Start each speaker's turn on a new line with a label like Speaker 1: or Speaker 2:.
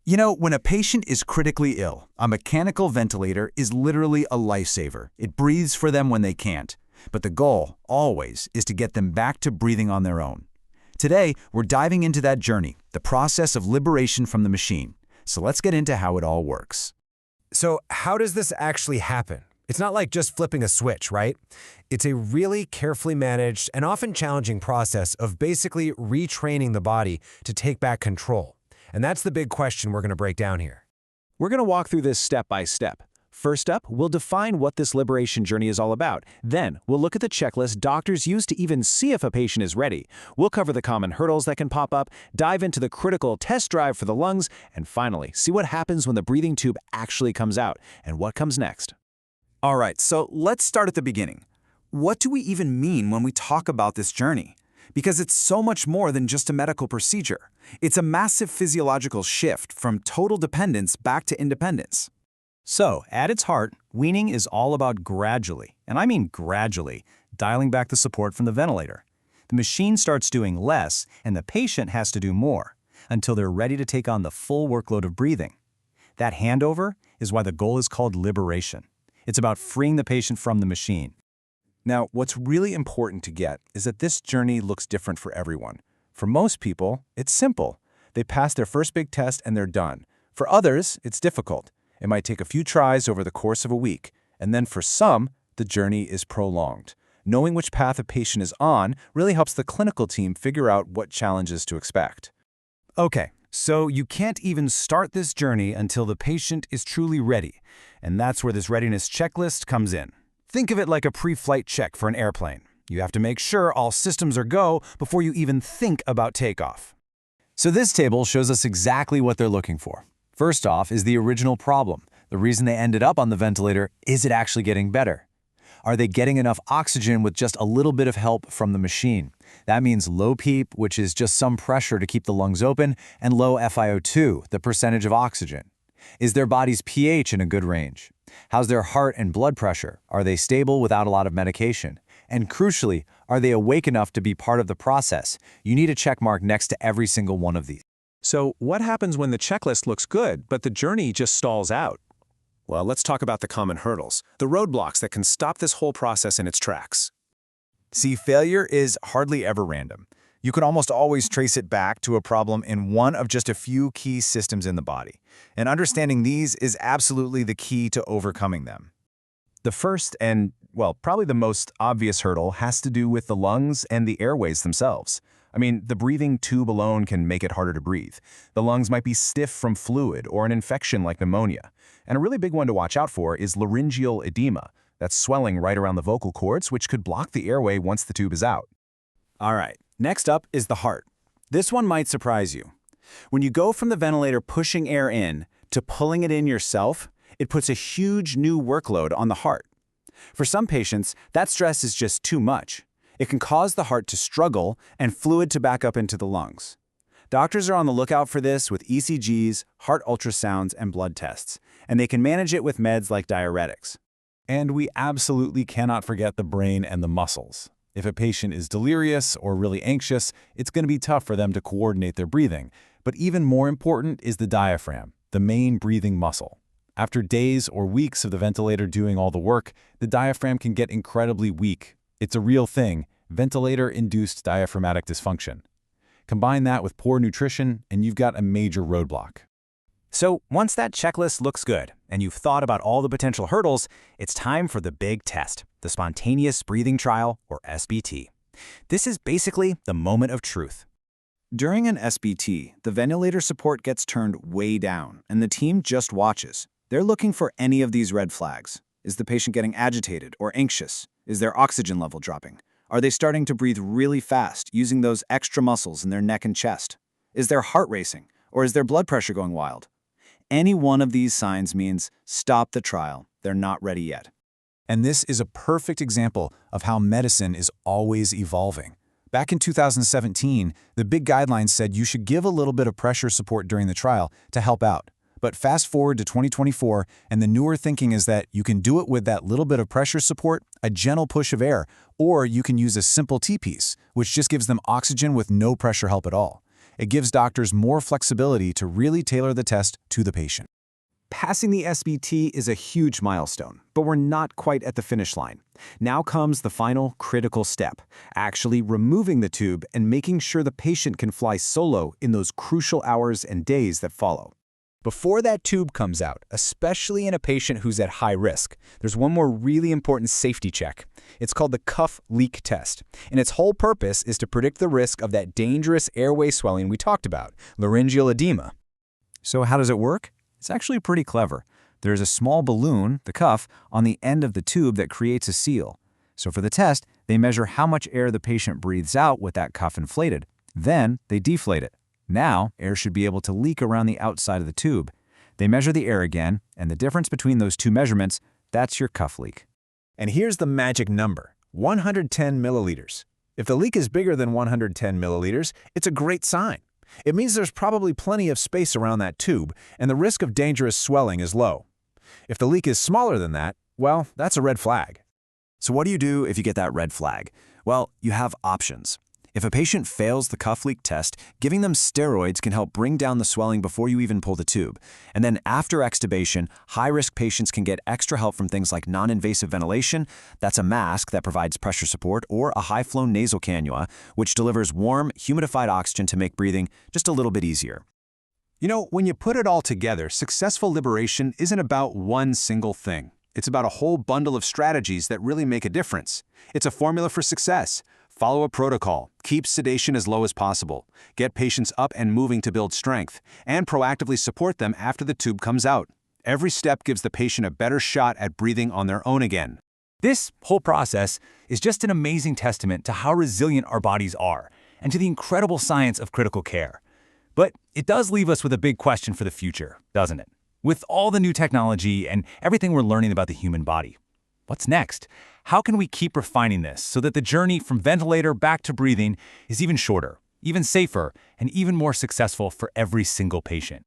Speaker 1: You know, when a patient is critically ill, a mechanical ventilator is literally a lifesaver. It breathes for them when they can't. But the goal, always, is to get them back to breathing on their own. Today, we're diving into that journey, the process of liberation from the machine. So let's get into how it all works.
Speaker 2: So how does this actually happen? It's not like just flipping a switch, right? It's a really carefully managed and often challenging process of basically retraining the body to take back control. And that's the big question we're going to break down here.
Speaker 3: We're going to walk through this step by step. First up, we'll define what this liberation journey is all about. Then, we'll look at the checklist doctors use to even see if a patient is ready. We'll cover the common hurdles that can pop up, dive into the critical test drive for the lungs, and finally, see what happens when the breathing tube actually comes out and what comes next.
Speaker 1: All right, so let's start at the beginning. What do we even mean when we talk about this journey? Because it's so much more than just a medical procedure. It's a massive physiological shift from total dependence back to independence.
Speaker 3: So, at its heart, weaning is all about gradually, and I mean gradually, dialing back the support from the ventilator. The machine starts doing less, and the patient has to do more, until they're ready to take on the full workload of breathing. That handover is why the goal is called liberation. It's about freeing the patient from the machine.
Speaker 4: Now, what's really important to get is that this journey looks different for everyone. For most people, it's simple. They pass their first big test and they're done. For others, it's difficult. It might take a few tries over the course of a week. And then for some, the journey is prolonged. Knowing which path a patient is on really helps the clinical team figure out what challenges to expect.
Speaker 1: Okay, so you can't even start this journey until the patient is truly ready. And that's where this readiness checklist comes in. Think of it like a pre-flight check for an airplane. You have to make sure all systems are go before you even think about takeoff. So this table shows us exactly what they're looking for. First off is the original problem. The reason they ended up on the ventilator, is it actually getting better? Are they getting enough oxygen with just a little bit of help from the machine? That means low PEEP, which is just some pressure to keep the lungs open, and low FiO2, the percentage of oxygen. Is their body's pH in a good range? How's their heart and blood pressure? Are they stable without a lot of medication? And crucially, are they awake enough to be part of the process? You need a check mark next to every single one of these.
Speaker 3: So, what happens when the checklist looks good, but the journey just stalls out?
Speaker 2: Well, let's talk about the common hurdles, the roadblocks that can stop this whole process in its tracks.
Speaker 1: See, failure is hardly ever random. You can almost always trace it back to a problem in one of just a few key systems in the body. And understanding these is absolutely the key to overcoming them. The first and, well, probably the most obvious hurdle has to do with the lungs and the airways themselves. I mean, the breathing tube alone can make it harder to breathe. The lungs might be stiff from fluid or an infection like pneumonia. And a really big one to watch out for is laryngeal edema. That's swelling right around the vocal cords, which could block the airway once the tube is out. All right, next up is the heart. This one might surprise you. When you go from the ventilator pushing air in to pulling it in yourself, it puts a huge new workload on the heart. For some patients, that stress is just too much. It can cause the heart to struggle and fluid to back up into the lungs. Doctors are on the lookout for this with ECGs, heart ultrasounds, and blood tests, and they can manage it with meds like diuretics. And we absolutely cannot forget the brain and the muscles. If a patient is delirious or really anxious, it's going to be tough for them to coordinate their breathing. But even more important is the diaphragm, the main breathing muscle. After days or weeks of the ventilator doing all the work, the diaphragm can get incredibly weak. It's a real thing, ventilator-induced diaphragmatic dysfunction. Combine that with poor nutrition, and you've got a major roadblock. So once that checklist looks good, and you've thought about all the potential hurdles, it's time for the big test, the spontaneous breathing trial, or SBT. This is basically the moment of truth. During an SBT, the ventilator support gets turned way down, and the team just watches. They're looking for any of these red flags. Is the patient getting agitated or anxious? Is their oxygen level dropping? Are they starting to breathe really fast, using those extra muscles in their neck and chest? Is their heart racing, or is their blood pressure going wild? Any one of these signs means stop the trial. They're not ready yet. And this is a perfect example of how medicine is always evolving. Back in 2017, the big guidelines said you should give a little bit of pressure support during the trial to help out. But fast forward to 2024, and the newer thinking is that you can do it with that little bit of pressure support, a gentle push of air, or you can use a simple T-piece, which just gives them oxygen with no pressure help at all. It gives doctors more flexibility to really tailor the test to the patient.
Speaker 3: Passing the SBT is a huge milestone, but we're not quite at the finish line. Now comes the final critical step, actually removing the tube and making sure the patient can fly solo in those crucial hours and days that follow.
Speaker 5: Before that tube comes out, especially in a patient who's at high risk, there's one more really important safety check. It's called the cuff leak test, and its whole purpose is to predict the risk of that dangerous airway swelling we talked about, laryngeal edema.
Speaker 3: So how does it work? It's actually pretty clever. There's a small balloon, the cuff, on the end of the tube that creates a seal. So for the test, they measure how much air the patient breathes out with that cuff inflated. Then they deflate it. Now, air should be able to leak around the outside of the tube. They measure the air again, and the difference between those two measurements, that's your cuff leak.
Speaker 1: And here's the magic number, 110 milliliters. If the leak is bigger than 110 milliliters, it's a great sign. It means there's probably plenty of space around that tube, and the risk of dangerous swelling is low. If the leak is smaller than that, well, that's a red flag.
Speaker 3: So what do you do if you get that red flag? Well, you have options. If a patient fails the cuff leak test, giving them steroids can help bring down the swelling before you even pull the tube. And then after extubation, high-risk patients can get extra help from things like non-invasive ventilation, that's a mask that provides pressure support, or a high-flow nasal cannula, which delivers warm, humidified oxygen to make breathing just a little bit easier.
Speaker 4: You know, when you put it all together, successful liberation isn't about one single thing. It's about a whole bundle of strategies that really make a difference. It's a formula for success. Follow a protocol, keep sedation as low as possible, get patients up and moving to build strength, and proactively support them after the tube comes out. Every step gives the patient a better shot at breathing on their own again.
Speaker 5: This whole process is just an amazing testament to how resilient our bodies are and to the incredible science of critical care. But it does leave us with a big question for the future, doesn't it? With all the new technology and everything we're learning about the human body, what's next? How can we keep refining this so that the journey from ventilator back to breathing is even shorter, even safer, and even more successful for every single patient?